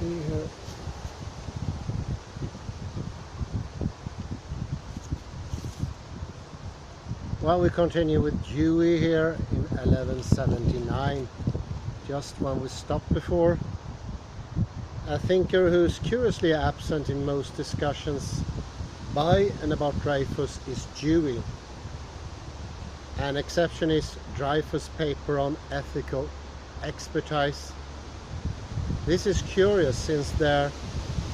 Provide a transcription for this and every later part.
see here. Well, we continue with Dewey here in 1179, just when we stopped before. A thinker who's curiously absent in most discussions by and about Dreyfus is Dewey. An exception is Dreyfus' paper on ethical expertise. This is curious since there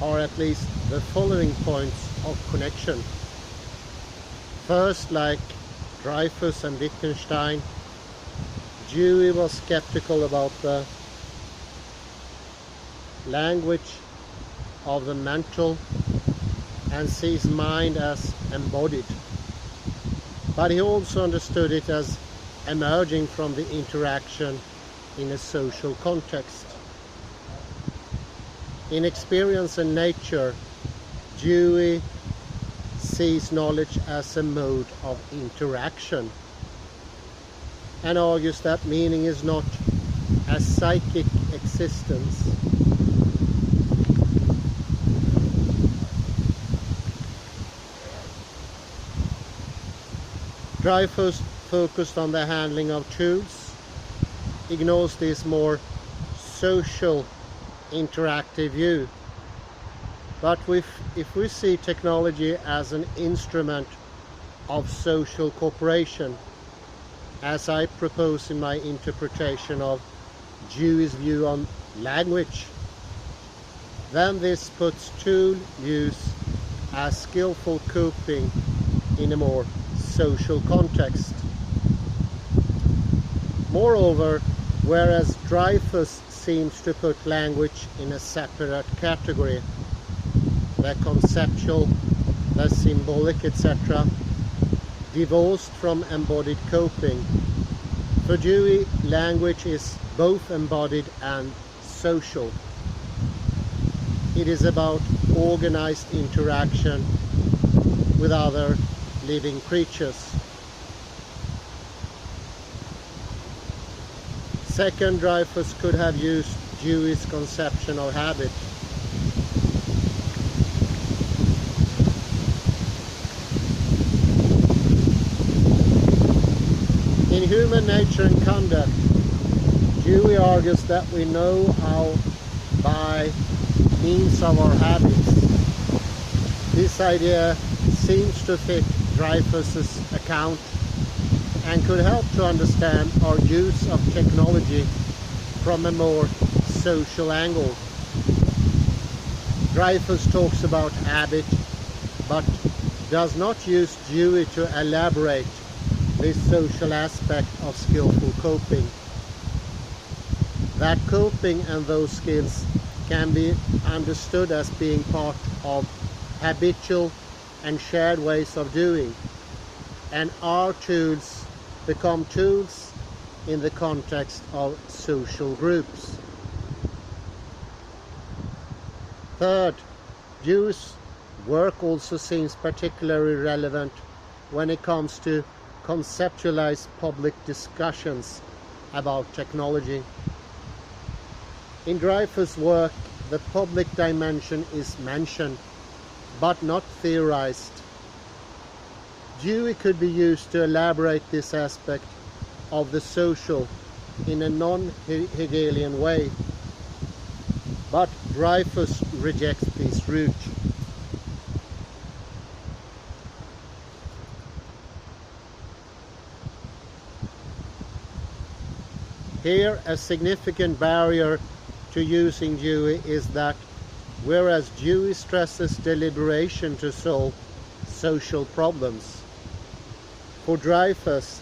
are at least the following points of connection. First, like Dreyfus and Wittgenstein, Dewey was skeptical about the language of the mental and sees mind as embodied. But he also understood it as emerging from the interaction in a social context. In experience and nature, Dewey sees knowledge as a mode of interaction and argues that meaning is not a psychic existence. Dreyfus focused on the handling of tools, ignores this more social interactive view. But if we see technology as an instrument of social cooperation, as I propose in my interpretation of Dewey's view on language, then this puts tool use as skillful coping in a more social context. Moreover, whereas Dreyfus seems to put language in a separate category, the conceptual, the symbolic, etc., divorced from embodied coping, for Dewey, language is both embodied and social. It is about organized interaction with other living creatures. Second, Dreyfus could have used Dewey's conception of habit. In Human Nature and Conduct, Dewey argues that we know how by means of our habits. This idea seems to fit Dreyfus's account and could help to understand our use of technology from a more social angle. Dreyfus talks about habit, but does not use Dewey to elaborate this social aspect of skillful coping. That coping and those skills can be understood as being part of habitual and shared ways of doing, and our tools become tools in the context of social groups. Third, Dewey's work also seems particularly relevant when it comes to conceptualize public discussions about technology. In Dreyfus' work, the public dimension is mentioned, but not theorized. Dewey could be used to elaborate this aspect of the social in a non-Hegelian way, but Dreyfus rejects this route. Here, a significant barrier to using Dewey is that whereas Dewey stresses deliberation to solve social problems, for Dreyfus,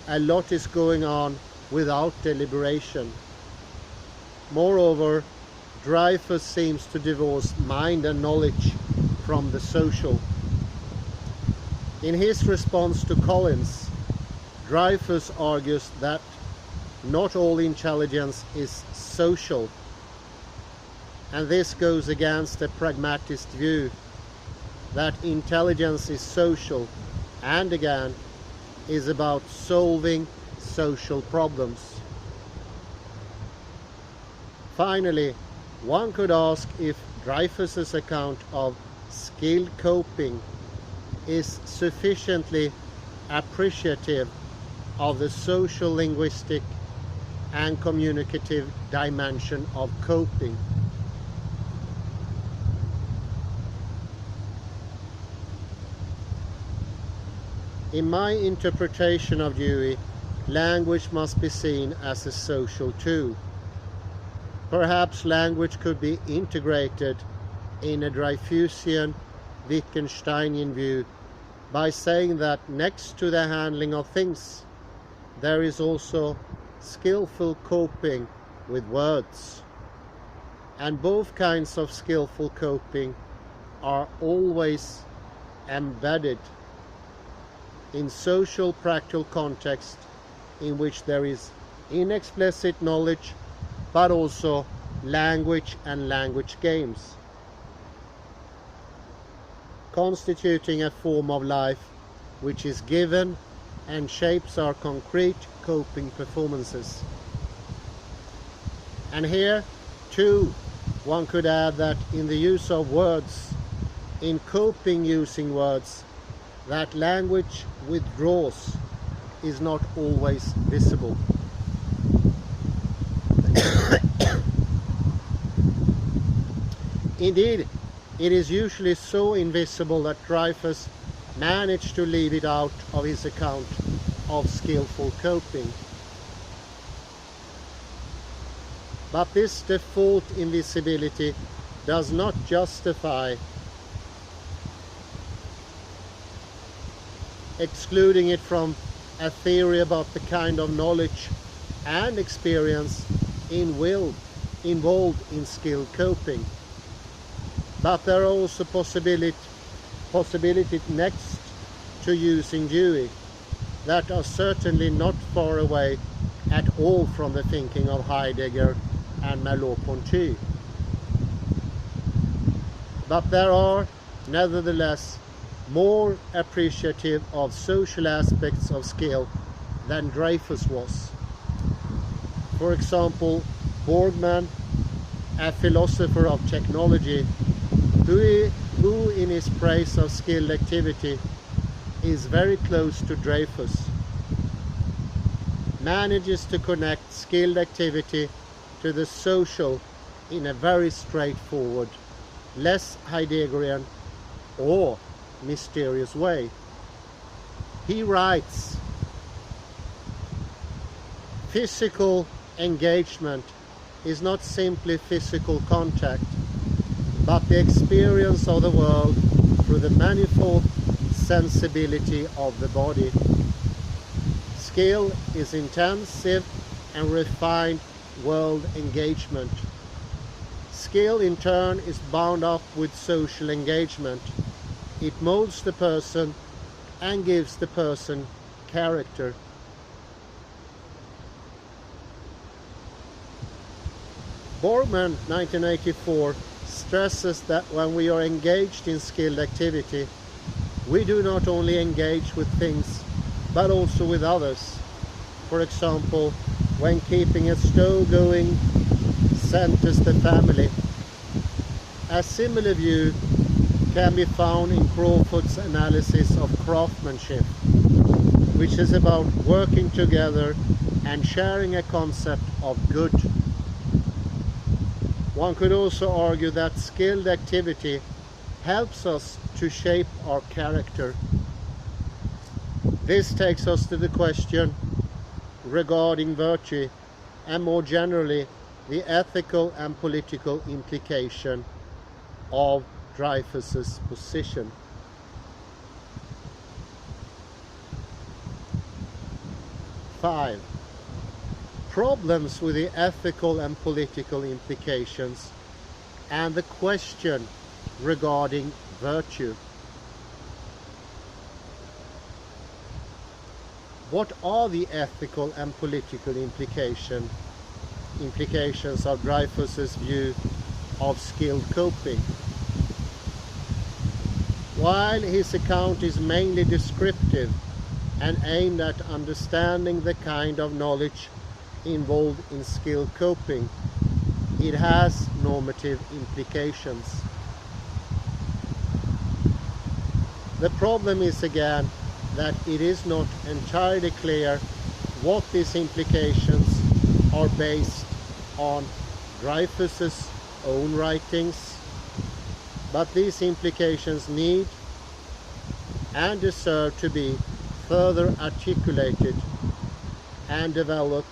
a lot is going on without deliberation. Moreover, Dreyfus seems to divorce mind and knowledge from the social. In his response to Collins, Dreyfus argues that not all intelligence is social, and this goes against the pragmatist view that intelligence is social and again is about solving social problems. Finally, One could ask if Dreyfus's account of skilled coping is sufficiently appreciative of the social, linguistic and communicative dimension of coping. In my interpretation of Dewey, language must be seen as a social tool. Perhaps language could be integrated in a Dreyfusian, Wittgensteinian view by saying that next to the handling of things, there is also skillful coping with words. And both kinds of skillful coping are always embedded in social practical context in which there is inexplicit knowledge, but also language and language games, constituting a form of life which is given and shapes our concrete coping performances. And here, too, one could add that in the use of words, in coping using words, that language withdraws is not always visible. Indeed, it is usually so invisible that Dreyfus managed to leave it out of his account of skillful coping. But this default invisibility does not justify excluding it from a theory about the kind of knowledge and experience involved in skilled coping. But there are also possibilities next to using Dewey that are certainly not far away at all from the thinking of Heidegger and Merleau-Ponty. But there are, nevertheless, more appreciative of social aspects of skill than Dreyfus was. For example, Borgman, a philosopher of technology, who in his praise of skilled activity is very close to Dreyfus, manages to connect skilled activity to the social in a very straightforward, less Heideggerian or mysterious way. He writes, "Physical engagement is not simply physical contact, but the experience of the world through the manifold sensibility of the body. Skill is intensive and refined world engagement. Skill in turn is bound up with social engagement. It molds the person and gives the person character." Borgman, 1984, stresses that when we are engaged in skilled activity, we do not only engage with things, but also with others. For example, when keeping a stove going centers the family. A similar view can be found in Crawford's analysis of craftsmanship, which is about working together and sharing a concept of good. One could also argue that skilled activity helps us to shape our character. This takes us to the question regarding virtue and more generally the ethical and political implication of Dreyfus's position. Five, problems with the ethical and political implications and the question regarding virtue. What are the ethical and political implications of Dreyfus's view of skilled coping? While his account is mainly descriptive and aimed at understanding the kind of knowledge involved in skilled coping, it has normative implications. The problem is again that it is not entirely clear what these implications are based on Dreyfus's own writings, but these implications need and deserve to be further articulated and developed,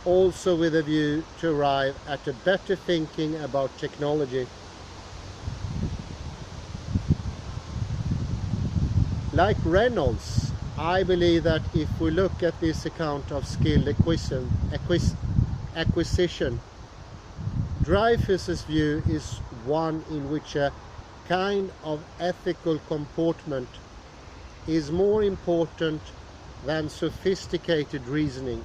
also with a view to arrive at a better thinking about technology. Like Reynolds, I believe that if we look at this account of skill acquisition, Dreyfus's view is one in which a kind of ethical comportment is more important than sophisticated reasoning.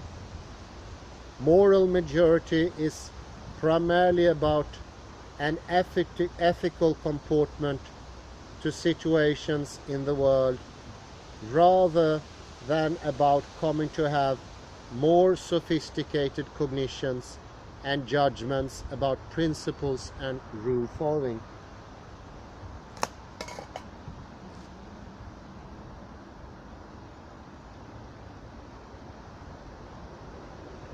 Moral majority is primarily about an ethical comportment to situations in the world, rather than about coming to have more sophisticated cognitions and judgments about principles and rule following.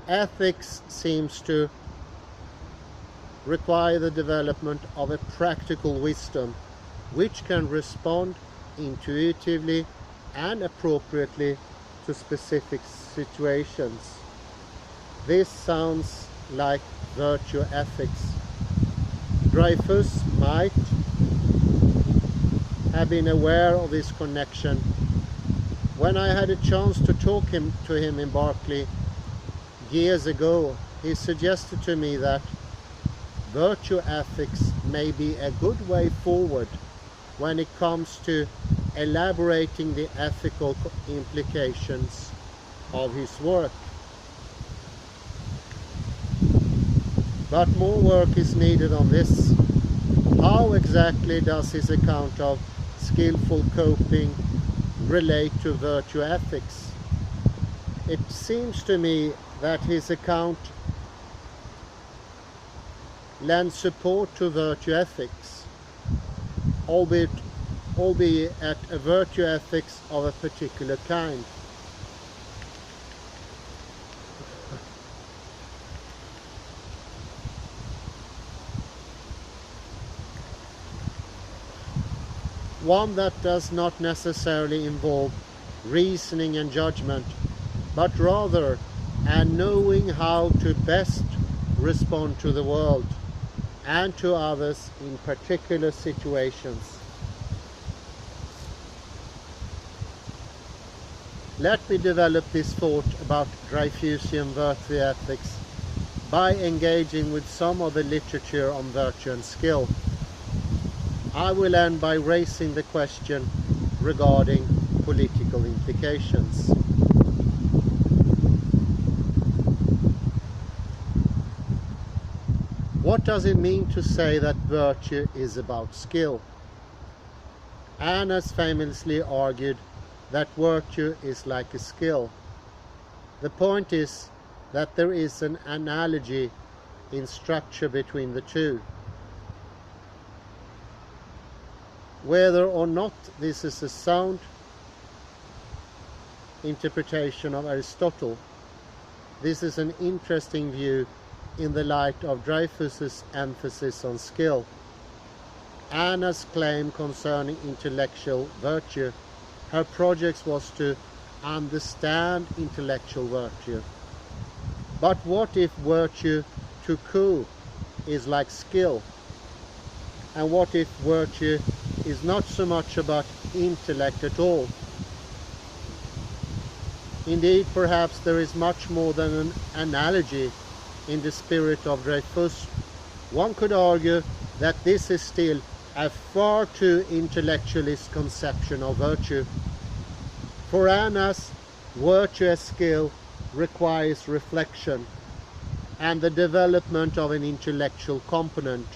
Ethics seems to require the development of a practical wisdom which can respond intuitively and appropriately to specific situations. This sounds like virtue ethics. Dreyfus might have been aware of this connection. When I had a chance to talk to him in Berkeley years ago, he suggested to me that virtue ethics may be a good way forward when it comes to elaborating the ethical implications of his work. But more work is needed on this. How exactly does his account of skillful coping relate to virtue ethics? It seems to me that his account lends support to virtue ethics, albeit at a virtue ethics of a particular kind. One that does not necessarily involve reasoning and judgment, but rather and knowing how to best respond to the world and to others in particular situations. Let me develop this thought about Dreyfusian virtue ethics by engaging with some of the literature on virtue and skill. I will end by raising the question regarding political implications. What does it mean to say that virtue is about skill? Anne has famously argued that virtue is like a skill. The point is that there is an analogy in structure between the two. Whether or not this is a sound interpretation of Aristotle, this is an interesting view in the light of Dreyfus's emphasis on skill. Anna's claim concerning intellectual virtue, her project was to understand intellectual virtue. But what if virtue to coup is like skill? And what if virtue is not so much about intellect at all? Indeed, perhaps there is much more than an analogy in the spirit of Dreyfus. One could argue that this is still a far too intellectualist conception of virtue. For Annas, virtue as skill requires reflection and the development of an intellectual component.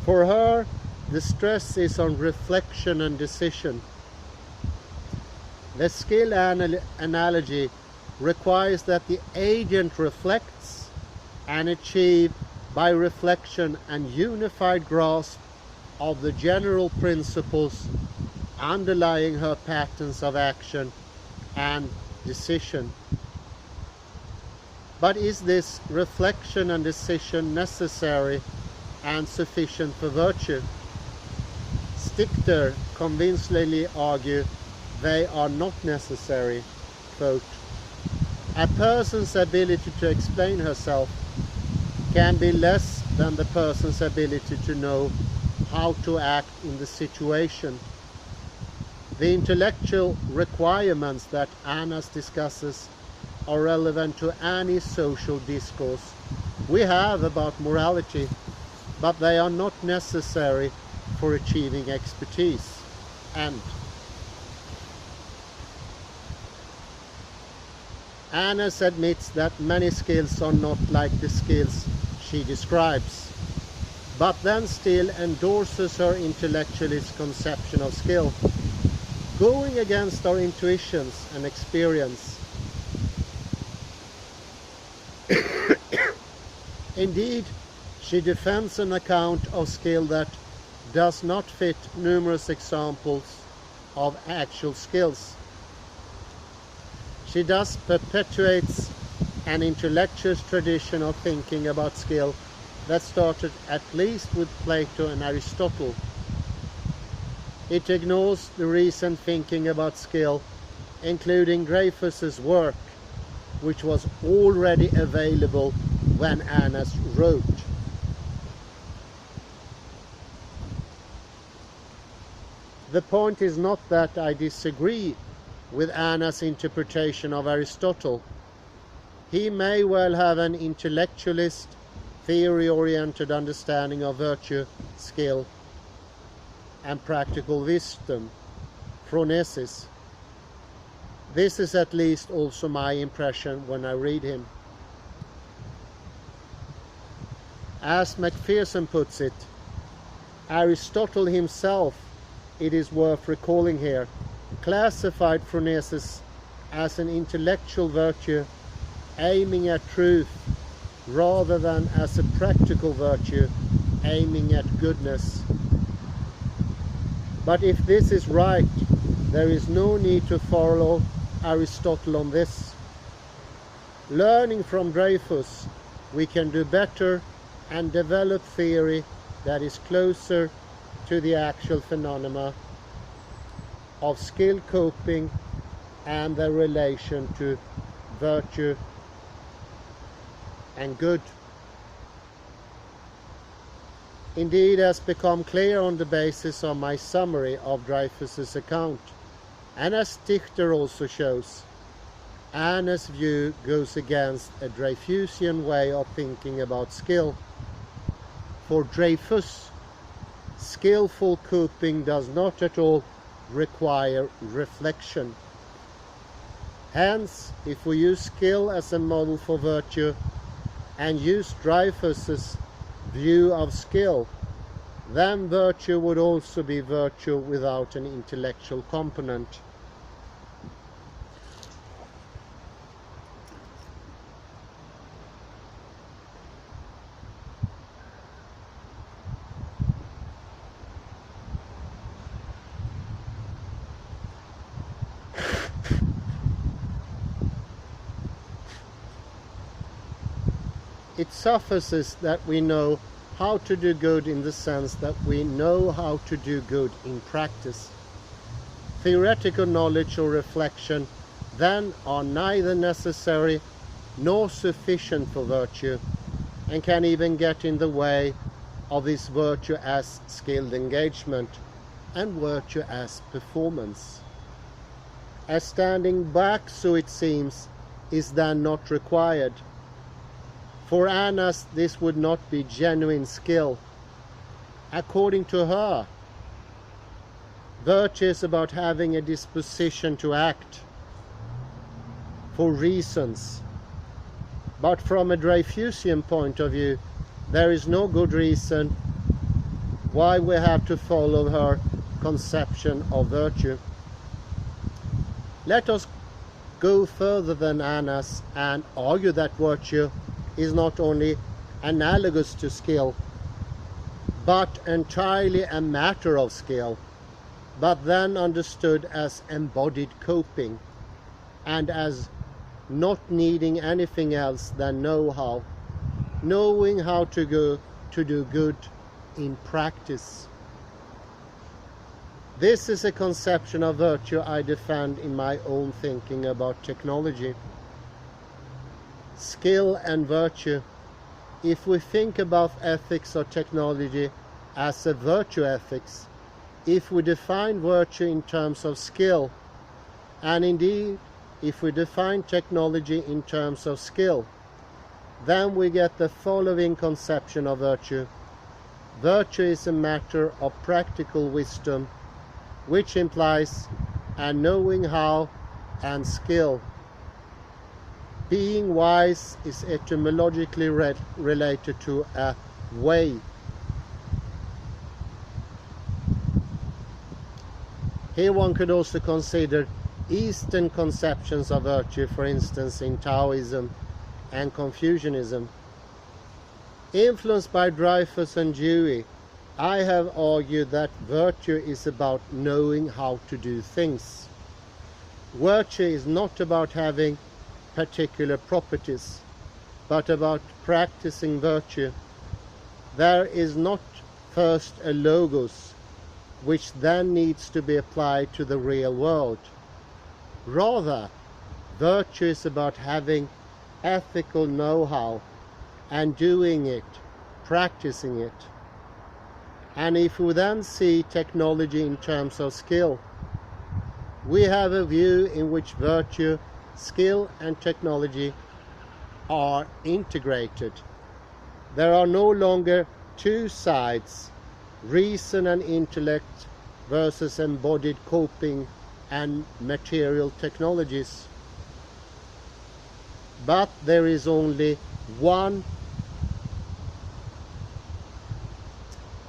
For her, the stress is on reflection and decision. The skill analogy requires that the agent reflects and achieved by reflection and unified grasp of the general principles underlying her patterns of action and decision. But is this reflection and decision necessary and sufficient for virtue? Stichter convincingly argue they are not necessary. Quote, "A person's ability to explain herself can be less than the person's ability to know how to act in the situation. The intellectual requirements that Annas discusses are relevant to any social discourse we have about morality, but they are not necessary for achieving expertise." And Annas admits that many skills are not like the skills she describes, but then still endorses her intellectualist conception of skill, going against our intuitions and experience. Indeed, she defends an account of skill that does not fit numerous examples of actual skills. She thus perpetuates an intellectual tradition of thinking about skill that started at least with Plato and Aristotle. It ignores the recent thinking about skill, including Dreyfus's work, which was already available when Annas wrote. The point is not that I disagree with Annas' interpretation of Aristotle. He may well have an intellectualist, theory-oriented understanding of virtue, skill, and practical wisdom, phronesis. This is at least also my impression when I read him. As Macpherson puts it, Aristotle himself, it is worth recalling here, classified phronesis as an intellectual virtue aiming at truth rather than as a practical virtue aiming at goodness. But if this is right, there is no need to follow Aristotle on this. Learning from Dreyfus, we can do better and develop theory that is closer to the actual phenomena of skill coping and their relation to virtue and good. Indeed, has become clear on the basis of my summary of Dreyfus's account, and as Stichter also shows, Anna's view goes against a Dreyfusian way of thinking about skill. For Dreyfus, skillful coping does not at all require reflection. Hence, if we use skill as a model for virtue and use Dreyfus's view of skill, then virtue would also be virtue without an intellectual component. It suffices that we know how to do good in the sense that we know how to do good in practice. Theoretical knowledge or reflection then are neither necessary nor sufficient for virtue, and can even get in the way of this virtue as skilled engagement and virtue as performance. As standing back, so it seems, is then not required. For Annas, this would not be genuine skill. According to her, virtue is about having a disposition to act for reasons. But from a Dreyfusian point of view, there is no good reason why we have to follow her conception of virtue. Let us go further than Annas and argue that virtue is not only analogous to skill, but entirely a matter of skill, but then understood as embodied coping and as not needing anything else than know-how, knowing how to do good in practice. This is a conception of virtue I defend in my own thinking about technology. Skill and virtue. If we think about ethics or technology as a virtue ethics, if we define virtue in terms of skill, and indeed if we define technology in terms of skill, then we get the following conception of virtue. Virtue is a matter of practical wisdom, which implies a knowing how and skill. Being wise is etymologically related to a way. Here one could also consider Eastern conceptions of virtue, for instance in Taoism and Confucianism. Influenced by Dreyfus and Dewey, I have argued that virtue is about knowing how to do things. Virtue is not about having particular properties, but about practicing virtue. There is not first a logos, which then needs to be applied to the real world. Rather, virtue is about having ethical know-how and doing it, practicing it. And if we then see technology in terms of skill, we have a view in which virtue, skill and technology are integrated. There are no longer two sides, reason and intellect versus embodied coping and material technologies. But there is only one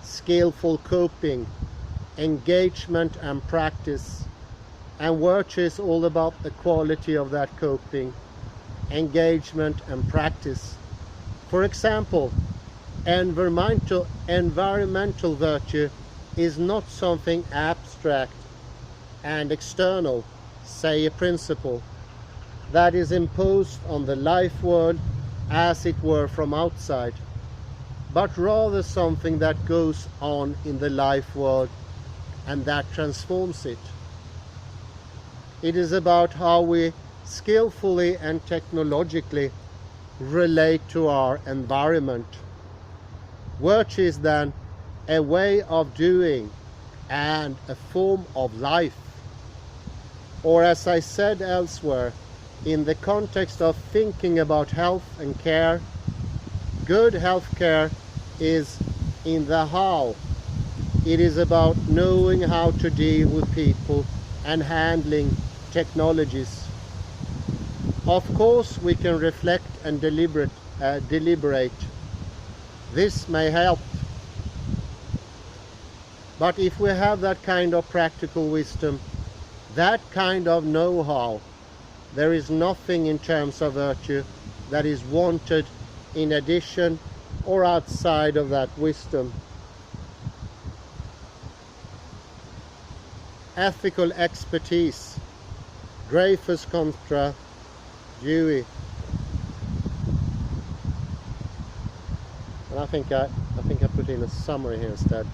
skillful coping, engagement and practice, and virtue is all about the quality of that coping, engagement and practice. For example, environmental virtue is not something abstract and external, say a principle, that is imposed on the life world as it were from outside, but rather something that goes on in the life world and that transforms it. It is about how we skillfully and technologically relate to our environment. Virtue is then a way of doing and a form of life. Or as I said elsewhere, in the context of thinking about health and care, good health care is in the how. It is about knowing how to deal with people and handling technologies. Of course, we can reflect and deliberate. This may help. But if we have that kind of practical wisdom, that kind of know-how, there is nothing in terms of virtue that is wanted in addition or outside of that wisdom. Ethical expertise, Dreyfus contra Dewey. And I think I put in a summary here instead.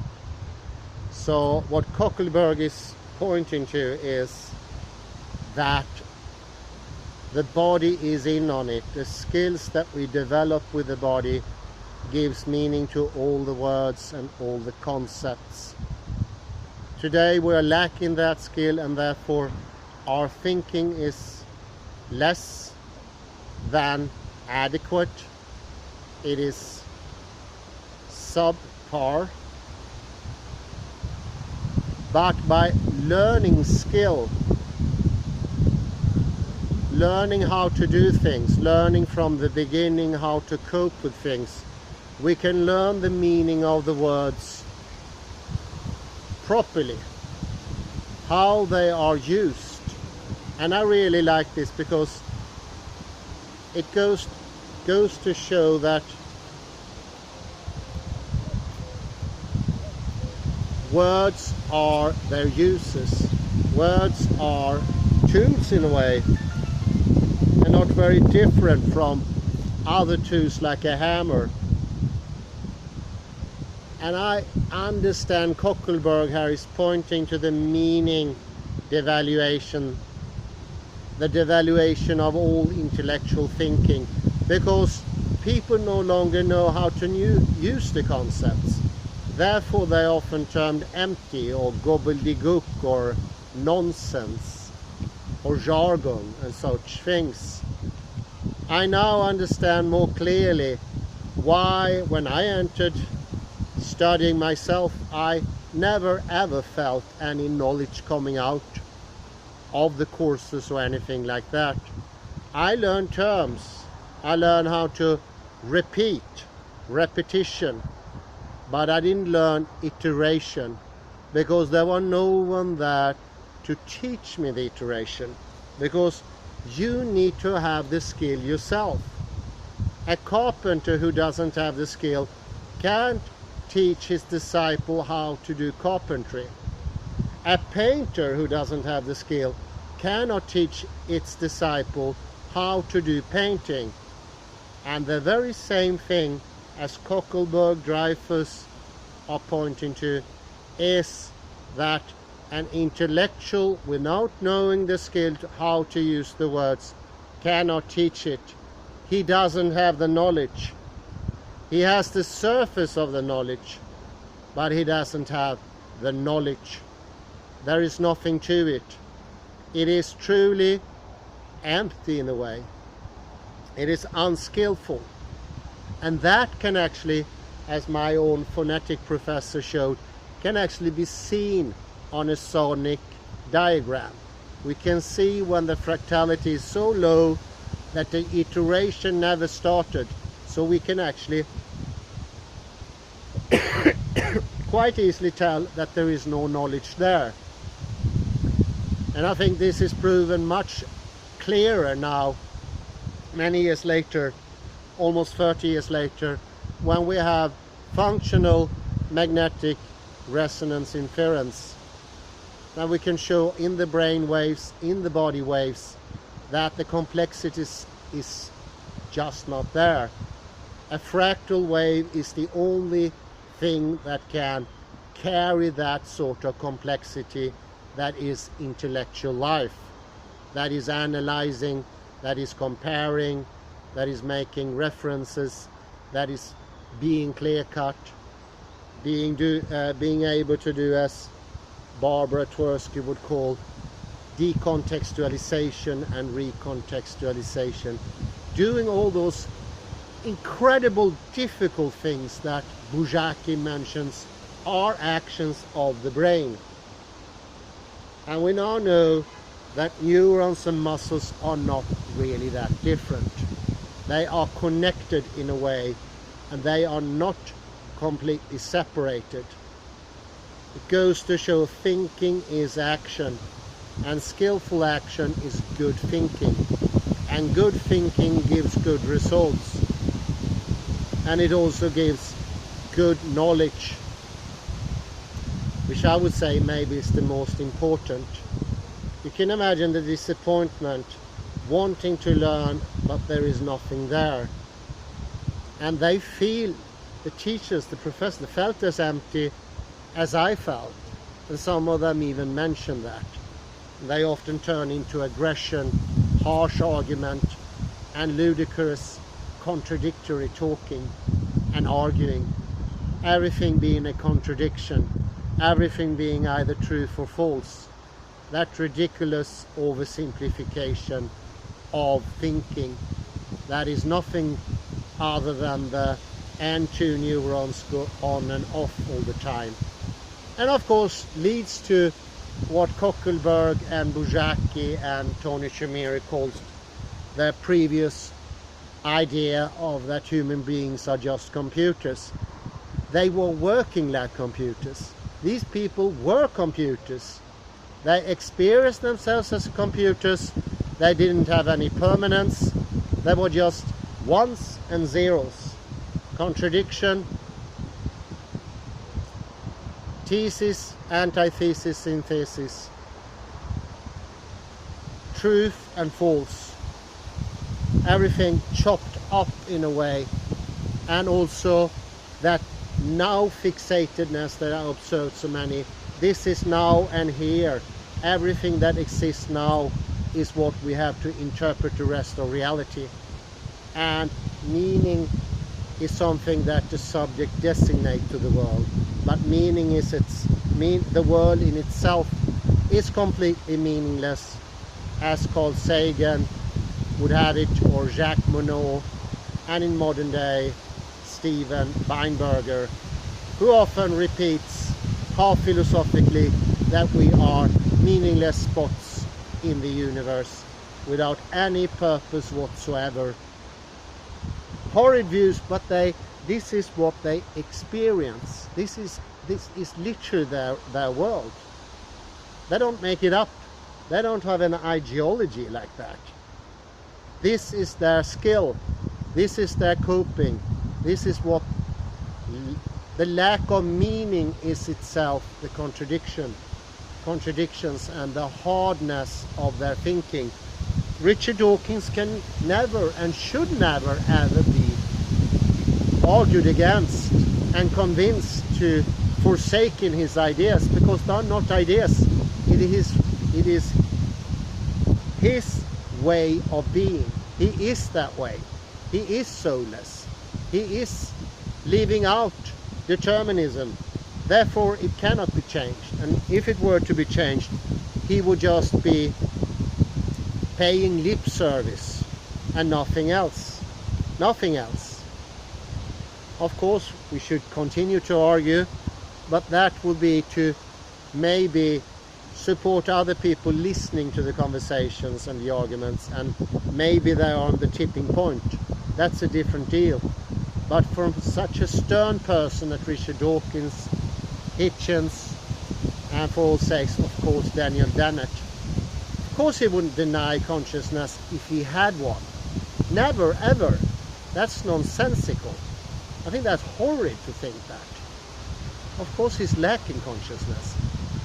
So what Coeckelbergh is pointing to is that the body is in on it. The skills that we develop with the body gives meaning to all the words and all the concepts. Today we are lacking that skill, and therefore our thinking is less than adequate. It is subpar. But by learning skill, learning how to do things, learning from the beginning how to cope with things, we can learn the meaning of the words properly, how they are used. And I really like this because it goes goes to show that words are their uses. Words are tools in a way, and not very different from other tools like a hammer. And I understand Coeckelbergh here is pointing to the meaning devaluation, the devaluation of all intellectual thinking, because people no longer know how to use the concepts. Therefore they are often termed empty or gobbledygook or nonsense or jargon and such things. I now understand more clearly why, when I entered studying myself, I never ever felt any knowledge coming out of the courses or anything like that. I learned terms, I learned how to repeat, repetition, but I didn't learn iteration, because there was no one there to teach me the iteration, because you need to have the skill yourself. A carpenter who doesn't have the skill can't teach his disciple how to do carpentry. A painter who doesn't have the skill cannot teach its disciple how to do painting. And the very same thing as Coeckelbergh, Dreyfus are pointing to is that an intellectual, without knowing the skill to how to use the words, cannot teach it. He doesn't have the knowledge. He has the surface of the knowledge, but he doesn't have the knowledge. There is nothing to it. It is truly empty in a way. It is unskillful. And that can actually, as my own phonetic professor showed, can actually be seen on a sonic diagram. We can see when the fractality is so low that the iteration never started. So we can actually quite easily tell that there is no knowledge there. And I think this is proven much clearer now, many years later, almost 30 years later, when we have functional magnetic resonance inference. Now we can show in the brain waves, in the body waves, that the complexity is just not there. A fractal wave is the only thing that can carry that sort of complexity that is intellectual life, that is analyzing, that is comparing, that is making references, that is being clear-cut, being able to do, as Barbara Tversky would call, decontextualization and recontextualization, doing all those incredible difficult things that Bujaki mentions are actions of the brain. And we now know that neurons and muscles are not really that different. They are connected in a way, and they are not completely separated. It goes to show thinking is action, and skillful action is good thinking, and good thinking gives good results, and it also gives good knowledge, which I would say maybe is the most important. You can imagine the disappointment, wanting to learn, but there is nothing there. And they feel, the teachers, the professors, felt as empty as I felt. And some of them even mentioned that. They often turn into aggression, harsh argument, and ludicrous, contradictory talking and arguing. Everything being a contradiction, everything being either truth or false. That ridiculous oversimplification of thinking, that is nothing other than the N2 neurons go on and off all the time. And of course leads to what Coeckelbergh and Bujaki and Tony Chimeri calls their previous idea of that human beings are just computers. They were working like computers. These people were computers. They experienced themselves as computers. They didn't have any permanence. They were just ones and zeros, contradiction, thesis, antithesis, synthesis, truth and false, everything chopped up in a way, and also that now fixatedness that I observed so many. This is now and here. Everything that exists now is what we have to interpret the rest of reality. And meaning is something that the subject designates to the world. But meaning is the world in itself is completely meaningless, as Carl Sagan would have it, or Jacques Monod, and in modern day Steven Weinberger, who often repeats half philosophically that we are meaningless spots in the universe without any purpose whatsoever. Horrid views, but this is what they experience. This is literally their world. They don't make it up. They don't have an ideology like that. This is their skill. This is their coping. This is what the lack of meaning is itself, the contradictions and the hardness of their thinking. Richard Dawkins can never and should never ever be argued against and convinced to forsaken his ideas, because they are not ideas. It is his way of being. He is that way. He is soulless. He is leaving out determinism. Therefore it cannot be changed. And if it were to be changed, he would just be paying lip service and nothing else. Nothing else. Of course we should continue to argue, but that would be to maybe support other people listening to the conversations and the arguments, and maybe they are on the tipping point. That's a different deal. But from such a stern person as Richard Dawkins, Hitchens, and for all sakes, of course, Daniel Dennett, of course he wouldn't deny consciousness if he had one. Never, ever. That's nonsensical. I think that's horrid to think that. Of course he's lacking consciousness.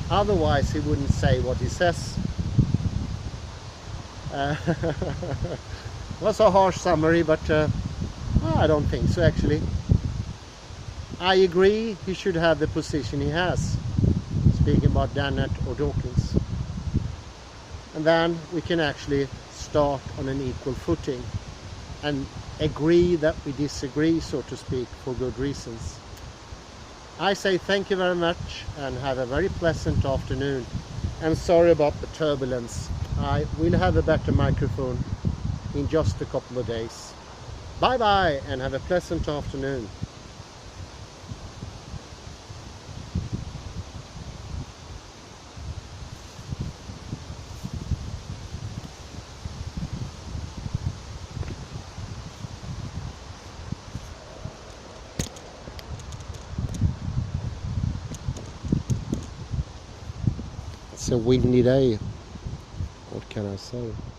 Otherwise he wouldn't say what he says. Was a harsh summary, but I don't think so actually. I agree he should have the position he has, speaking about Dennett or Dawkins. And then we can actually start on an equal footing and agree that we disagree, so to speak, for good reasons. I say thank you very much and have a very pleasant afternoon. And sorry about the turbulence. I will have a better microphone in just a couple of days. Bye bye and have a pleasant afternoon. It's a windy day. What can I say?